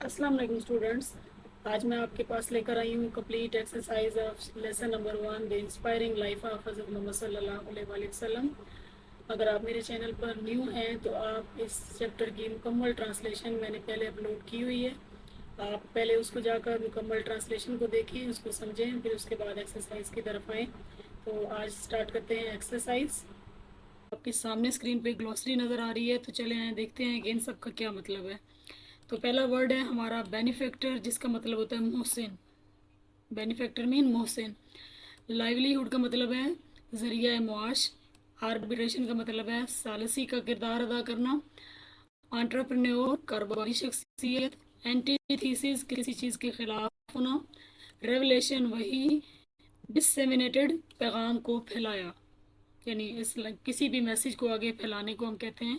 अस्सलाम वालेकुम स्टूडेंट्स। आज मैं आपके पास लेकर आई हूँ complete exercise of lesson number 1 the inspiring life of हज़रत मोहम्मद सल्लल्लाहु अलैहि वसल्लम। अगर आप मेरे चैनल पर न्यू हैं तो आप इस चैप्टर की मुकम्मल ट्रांसलेशन मैंने पहले अपलोड की हुई है। आप पहले उसको जाकर मुकम्मल ट्रांसलेशन को देखें, उसको समझें, फिर उसके बाद एक्सरसाइज की तरफ आएँ। तो आज स्टार्ट करते हैं एक्सरसाइज। आपके सामने स्क्रीन पे ग्लॉसरी नज़र आ रही है, तो चले आए देखते हैं कि इन सब का क्या मतलब है। तो पहला वर्ड है हमारा बेनिफैक्टर, जिसका मतलब होता है Mohsin. Benefactor mean Mohsin. Livelihood का मतलब है ज़रिया मुआश। आर्बिट्रेशन का मतलब है सालसी का किरदार अदा करना। एंटरप्रेन्योर कारोबारी शख्सियत। एंटीथीसिस किसी चीज़ के खिलाफ होना। रेवलेशन वही। डिससेमिनेटेड पैगाम को फैलाया, यानी इस किसी भी मैसेज को आगे फैलाने को हम कहते हैं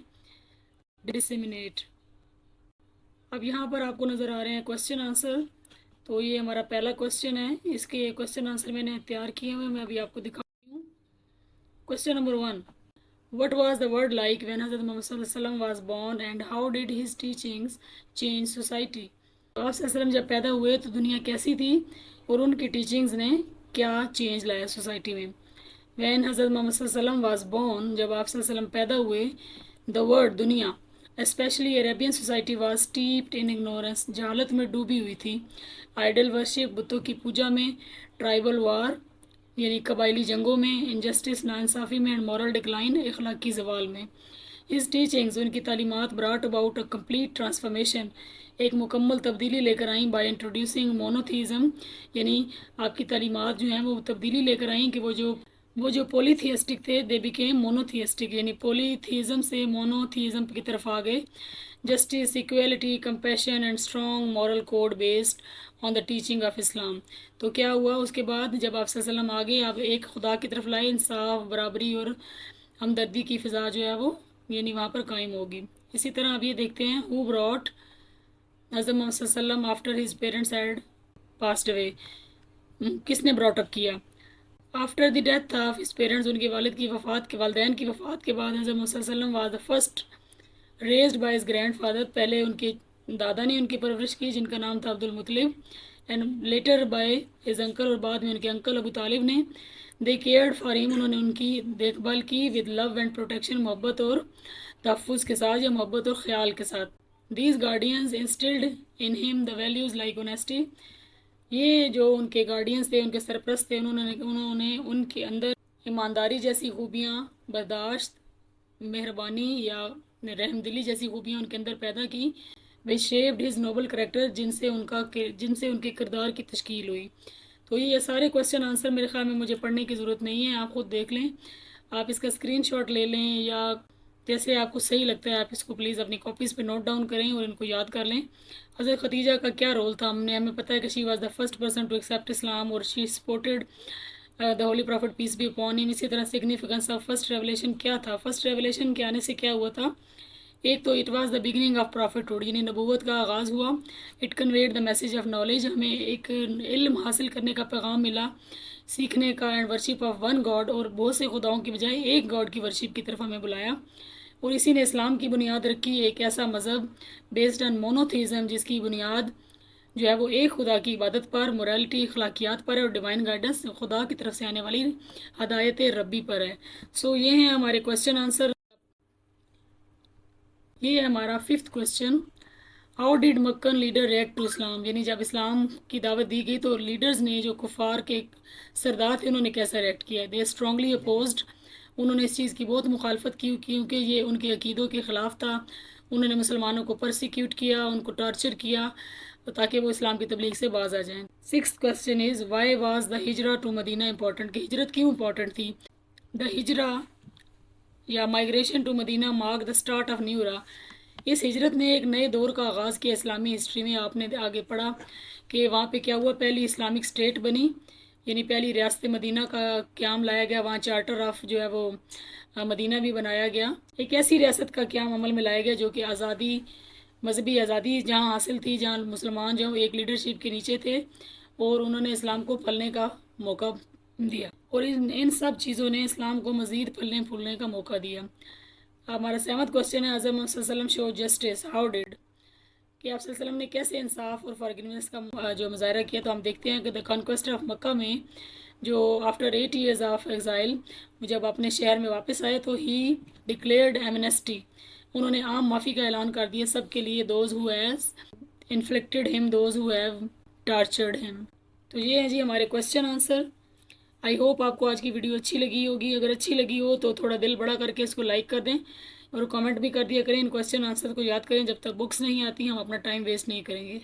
डिससेमिनेट। अब यहाँ पर आपको नज़र आ रहे हैं क्वेश्चन आंसर। तो ये हमारा पहला क्वेश्चन है, इसके क्वेश्चन आंसर मैंने तैयार किए हुए, मैं अभी आपको दिखाती हूँ। Question number 1, what was the world like when हज़रत मोहम्मद सल्लल्लाहु अलैहि वसल्लम was born and how did his teachings change society. तो आप वसल्लम जब पैदा हुए तो दुनिया कैसी थी और उनकी टीचिंग्स ने क्या चेंज लाया सोसाइटी में। व्हेन हज़रत मोहम्मद सल्लल्लाहु अलैहि वसल्लम वाज बोर्न, जब आप सल्लल्लाहु अलैहि वसल्लम पैदा हुए, द वर्ल्ड दुनिया, specially Arabian society was steeped in ignorance, जहालत में डूबी हुई थी। आइडल वर्शिप, बुतों की पूजा में। ट्राइबल वार, यानी कबायली जंगों में। इनजस्टिस, नाइंसाफ़ी में। एंड मॉरल डिक्लाइन, अखलाकी ज़वाल में। हिज टीचिंग्स, उनकी तालीमात, ब्राट अबाउट अ कम्प्लीट ट्रांसफॉर्मेशन, एक मुकम्मल तब्दीली लेकर आई। बाय इंट्रोड्यूसिंग मोनोथीज़म, यानी आपकी तालीमात जो हैं वो तब्दीली लेकर आई कि वो जो पोलीथियस्टिक थे दे बिकेम मोनोथियस्टिक, यानी पोलीथीज़म से मोनोथीज़म की तरफ आ गए। Justice, equality, compassion and strong moral code based on the teaching of Islam. तो क्या हुआ उसके बाद, जब आप सल्लम आगे आप एक खुदा की तरफ लाए, इंसाफ, बराबरी और हमदर्दी की फ़िज़ा जो है वो यानी वहाँ पर कायम होगी। इसी तरह आप ये देखते हैं, हु ब्रॉट हज़रत मोहम्मद सल्लम after his parents had passed away, किसने ब्रॉट अप किया। After the death of his parents, उनके वालदैन की वफ़ात के बाद, हज़रत मोहम्मद सल्लम was the first raised by his grandfather, पहले उनके दादा ने उनकी परवरिश की जिनका नाम था Abdul मुतलिब। And later by his uncle, और बाद में उनके अंकल अबू तालिब ने। दे केयर्ड फॉर हिम, उन्होंने उनकी देखभाल की। विद लव एंड प्रोटेक्शन, मोहब्बत और तहफ़्फ़ुज़ के साथ या मोहब्बत और ख्याल के साथ। These guardians instilled in him the values like honesty, ये जो उनके गार्डियंस थे, उनके सरप्रस्त थे, उन्होंने उनके अंदर ईमानदारी जैसी खूबियाँ, बर्दाश्त, मेहरबानी या रहमदिली जैसी खूबियाँ उनके अंदर पैदा की। वे शेप्ड हिज नोबल करेक्टर, जिनसे उनके किरदार की तश्कील हुई। तो ये सारे क्वेश्चन आंसर मेरे ख्याल में मुझे पढ़ने की ज़रूरत नहीं है, आप ख़ुद देख लें। आप इसका स्क्रीनशॉट ले लें या जैसे आपको सही लगता है आप इसको प्लीज़ अपनी कॉपीज़ पे नोट डाउन करें और इनको याद कर लें। हज़रत खदीजा का क्या रोल था, हमें पता है कि she was the first person to accept Islam और she supported the holy prophet peace be upon him. इसी तरह सिग्निफिकेंस ऑफ फर्स्ट रेवलेशन क्या था, फर्स्ट रेवलेशन के आने से क्या हुआ था। एक तो it was the beginning of prophethood, यानी नबूवत का आगाज़ हुआ। It conveyed the message of knowledge, हमें एक इल्म हासिल करने का पैगाम मिला, सीखने का। And worship of one God, और बहुत से खुदाओं की बजाय एक गॉड की वर्शिप की तरफ हमें बुलाया। और इसी ने इस्लाम की बुनियाद रखी, एक ऐसा मज़हब बेस्ड ऑन मोनोथीज़म, जिसकी बुनियाद जो है वो एक खुदा की इबादत पर, मोरालिटी, अखलाकियात पर है, और डिवाइन गाइडेंस, खुदा की तरफ से आने वाली हदायत रब्बी पर है। सो ये हैं हमारे क्वेश्चन आंसर। ये है हमारा fifth question, how did Meccan leader react to Islam, यानी जब इस्लाम की दावत दी गई तो लीडर्स ने, जो कुफार के सरदार थे, उन्होंने कैसा रिएक्ट किया। दे स्ट्रांगली अपोज्ड, उन्होंने इस चीज़ की बहुत मुखालफत की क्योंकि ये उनके अकीदों के ख़िलाफ़ था। उन्होंने मुसलमानों को परसिक्यूट किया, उनको टॉर्चर किया, ताकि वो इस्लाम की तबलीग से बाज आ जाएं। Six question is why was the hijra to Medina important, कि हिजरत क्यों इंपॉर्टेंट थी। द हिजरा या migration to Medina mark the start of new era, इस हिजरत ने एक नए दौर का आगाज़ किया इस्लामी हिस्ट्री में। आपने आगे पढ़ा कि वहाँ पे क्या हुआ, पहली इस्लामिक स्टेट बनी, यानी पहली रियासत मदीना का क़याम लाया गया। वहाँ चार्टर ऑफ जो है वो मदीना भी बनाया गया। एक ऐसी रियासत का क़याम अमल में लाया गया जो कि आज़ादी, मजहबी आज़ादी जहाँ हासिल थी, जहाँ मुसलमान जो एक लीडरशिप के नीचे थे, और उन्होंने इस्लाम को फलने का मौका दिया। और इन सब चीज़ों ने इस्लाम को मज़ीद फलने फूलने का मौका दिया। हमारा सेवंथ क्वेश्चन है, हज़रत मोहम्मद सल्लल्लाहु अलैहि वसल्लम शो जस्टिस, हाउ डिड, کہ آپ صلی اللہ علیہ وسلم نے کیسے انصاف اور فارگیونیس کا جو مظاہرہ کیا. تو ہم دیکھتے ہیں کہ دا کانکویسٹ آف مکہ میں جو آفٹر 8 years آف ایگزائل جب اپنے شہر میں واپس آئے تو ہی ڈکلیئرڈ ایمنیسٹی. انہوں نے عام معافی کا اعلان کر دیا سب کے لیے, دوز ہو ہیز انفلکٹڈ ہم, دوز ہو ہیو ٹارچرڈ ہم. تو یہ ہیں جی ہمارے کوشچن آنسر. آئی ہوپ آپ کو آج کی ویڈیو اچھی لگی ہوگی. اگر اچھی لگی ہو تو تھوڑا دل بڑا کر کے اس کو لائک کر دیں اور کامنٹ بھی کر دیا کریں. ان کوشچن آنسر کو یاد کریں. جب تک بکس نہیں آتی ہم اپنا ٹائم ویسٹ نہیں کریں گے.